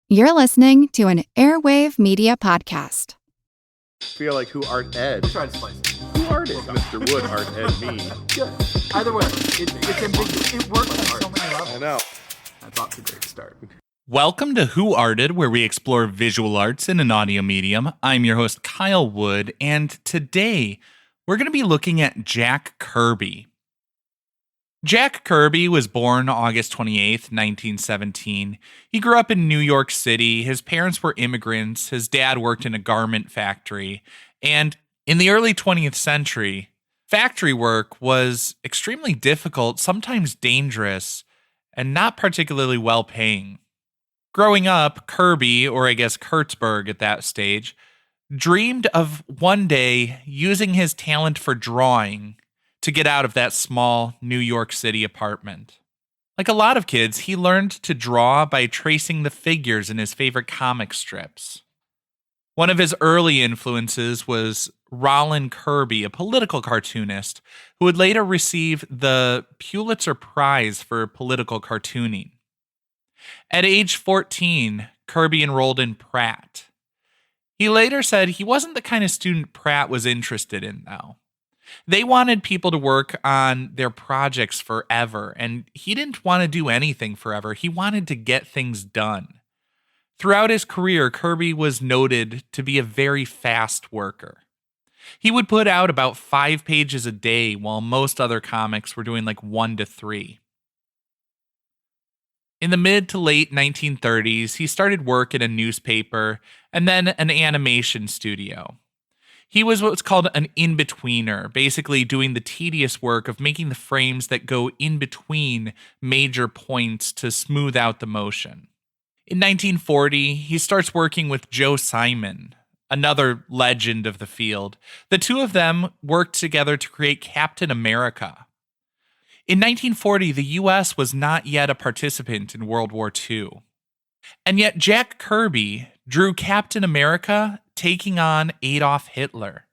You're listening to an Airwave Media Podcast. Feel like who art Ed? We'll try to spice it. Who art it? Mr. Wood art Ed me. Good. Either way, it's ambiguous. It works on so many levels. I know. That's off to a great start. Welcome to Who Arted, where we explore visual arts in an audio medium. I'm your host, Kyle Wood, and today we're going to be looking at Jack Kirby. Jack Kirby was born August 28th, 1917. He grew up in New York City. His parents were immigrants. His dad worked in a garment factory. And in the early 20th century, factory work was extremely difficult, sometimes dangerous, and not particularly well-paying. Growing up, Kirby, or I guess Kurtzberg at that stage, dreamed of one day using his talent for drawing to get out of that small New York City apartment. Like a lot of kids, he learned to draw by tracing the figures in his favorite comic strips. One of his early influences was Rollin Kirby, a political cartoonist who would later receive the Pulitzer Prize for political cartooning. At age 14, Kirby enrolled in Pratt. He later said he wasn't the kind of student Pratt was interested in, though. They wanted people to work on their projects forever, and he didn't want to do anything forever. He wanted to get things done. Throughout his career, Kirby was noted to be a very fast worker. He would put out about 5 pages a day, while most other comics were doing like 1 to 3. In the mid to late 1930s, he started work at a newspaper and then an animation studio. He was what's called an in-betweener, basically doing the tedious work of making the frames that go in between major points to smooth out the motion. In 1940, he starts working with Joe Simon, another legend of the field. The two of them worked together to create Captain America. In 1940, the U.S. was not yet a participant in World War II. And yet Jack Kirby drew Captain America taking on Adolf Hitler.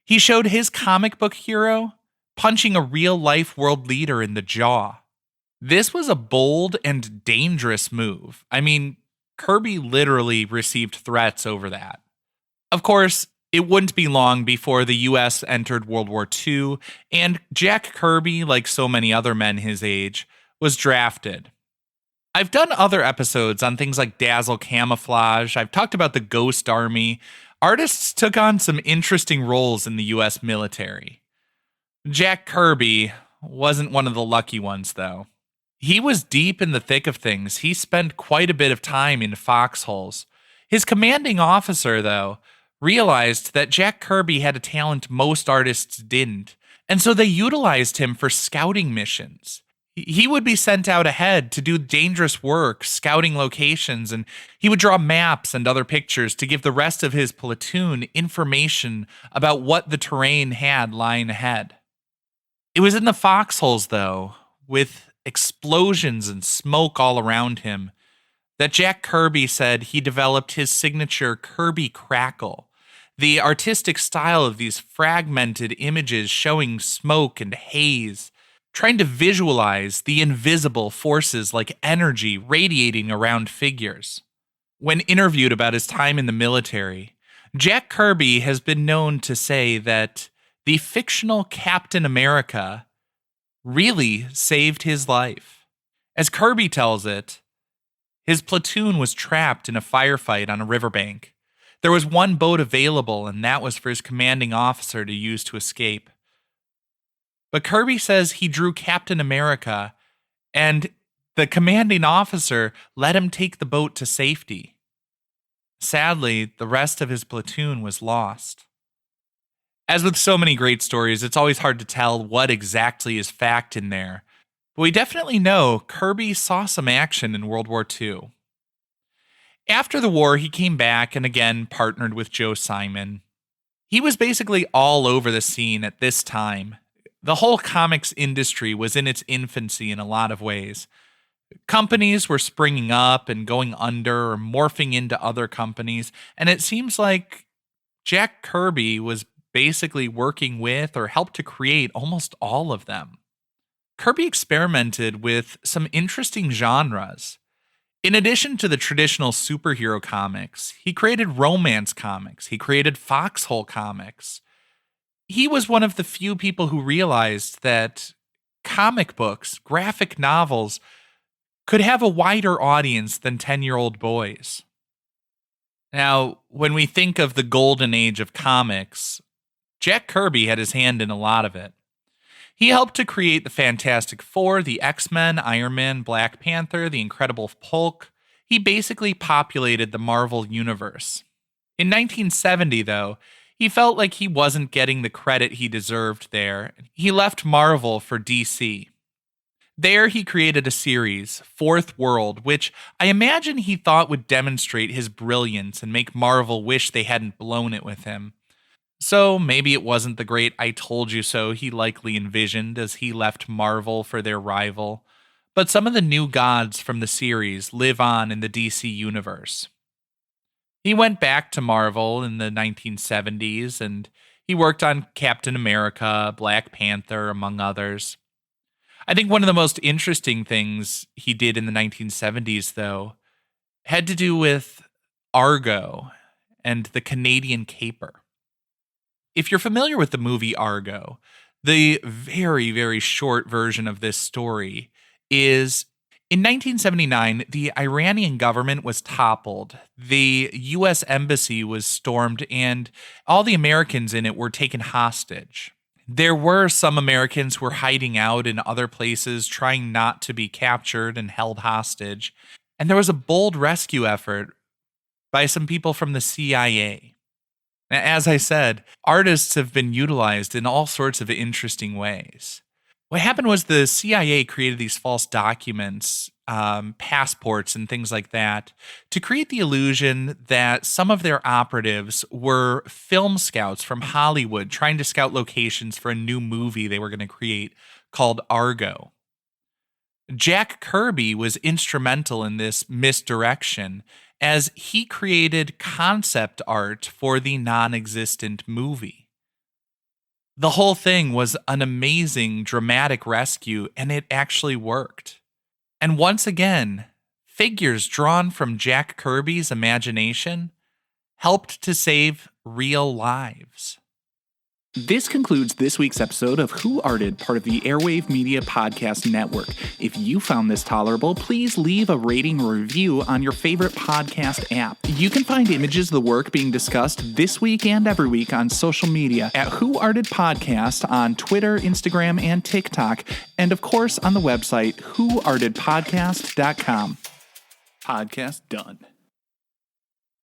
He showed his comic book hero punching a real-life world leader in the jaw. This was a bold and dangerous move. I mean, Kirby literally received threats over that. Of course, it wouldn't be long before the U.S. entered World War II, and Jack Kirby, like so many other men his age, was drafted. I've done other episodes on things like Dazzle Camouflage. I've talked about the Ghost Army. Artists took on some interesting roles in the U.S. military. Jack Kirby wasn't one of the lucky ones, though. He was deep in the thick of things. He spent quite a bit of time in foxholes. His commanding officer, though, realized that Jack Kirby had a talent most artists didn't, and so they utilized him for scouting missions. He would be sent out ahead to do dangerous work, scouting locations, and he would draw maps and other pictures to give the rest of his platoon information about what the terrain had lying ahead. It was in the foxholes, though, with explosions and smoke all around him, that Jack Kirby said he developed his signature Kirby crackle, the artistic style of these fragmented images showing smoke and haze, trying to visualize the invisible forces like energy radiating around figures. When interviewed about his time in the military, Jack Kirby has been known to say that the fictional Captain America really saved his life. As Kirby tells it, his platoon was trapped in a firefight on a riverbank. There was one boat available, and that was for his commanding officer to use to escape. But Kirby says he drew Captain America, and the commanding officer let him take the boat to safety. Sadly, the rest of his platoon was lost. As with so many great stories, it's always hard to tell what exactly is fact in there, but we definitely know Kirby saw some action in World War II. After the war, he came back and again partnered with Joe Simon. He was basically all over the scene at this time. The whole comics industry was in its infancy in a lot of ways. Companies were springing up and going under or morphing into other companies, and it seems like Jack Kirby was basically working with or helped to create almost all of them. Kirby experimented with some interesting genres. In addition to the traditional superhero comics, he created romance comics. He created foxhole comics. He was one of the few people who realized that comic books, graphic novels, could have a wider audience than 10-year-old boys. Now, when we think of the golden age of comics, Jack Kirby had his hand in a lot of it. He helped to create the Fantastic Four, the X-Men, Iron Man, Black Panther, the Incredible Hulk. He basically populated the Marvel Universe. In 1970, though, he felt like he wasn't getting the credit he deserved there. He left Marvel for DC. There, he created a series, Fourth World, which I imagine he thought would demonstrate his brilliance and make Marvel wish they hadn't blown it with him. So maybe it wasn't the great I told you so he likely envisioned as he left Marvel for their rival, but some of the new gods from the series live on in the DC universe. He went back to Marvel in the 1970s and he worked on Captain America, Black Panther, among others. I think one of the most interesting things he did in the 1970s, though, had to do with Argo and the Canadian caper. If you're familiar with the movie Argo, the very, very short version of this story is in 1979, the Iranian government was toppled. The U.S. embassy was stormed, and all the Americans in it were taken hostage. There were some Americans who were hiding out in other places, trying not to be captured and held hostage. And there was a bold rescue effort by some people from the CIA. As I said, artists have been utilized in all sorts of interesting ways. What happened was the CIA created these false documents, passports and things like that, to create the illusion that some of their operatives were film scouts from Hollywood trying to scout locations for a new movie they were going to create called Argo. Jack Kirby was instrumental in this misdirection, as he created concept art for the non-existent movie. The whole thing was an amazing dramatic rescue, and it actually worked. And once again, figures drawn from Jack Kirby's imagination helped to save real lives. This concludes this week's episode of Who Arted, part of the Airwave Media Podcast Network. If you found this tolerable, please leave a rating or review on your favorite podcast app. You can find images of the work being discussed this week and every week on social media at Who Arted Podcast on Twitter, Instagram, and TikTok, and of course on the website whoartedpodcast.com. Podcast done.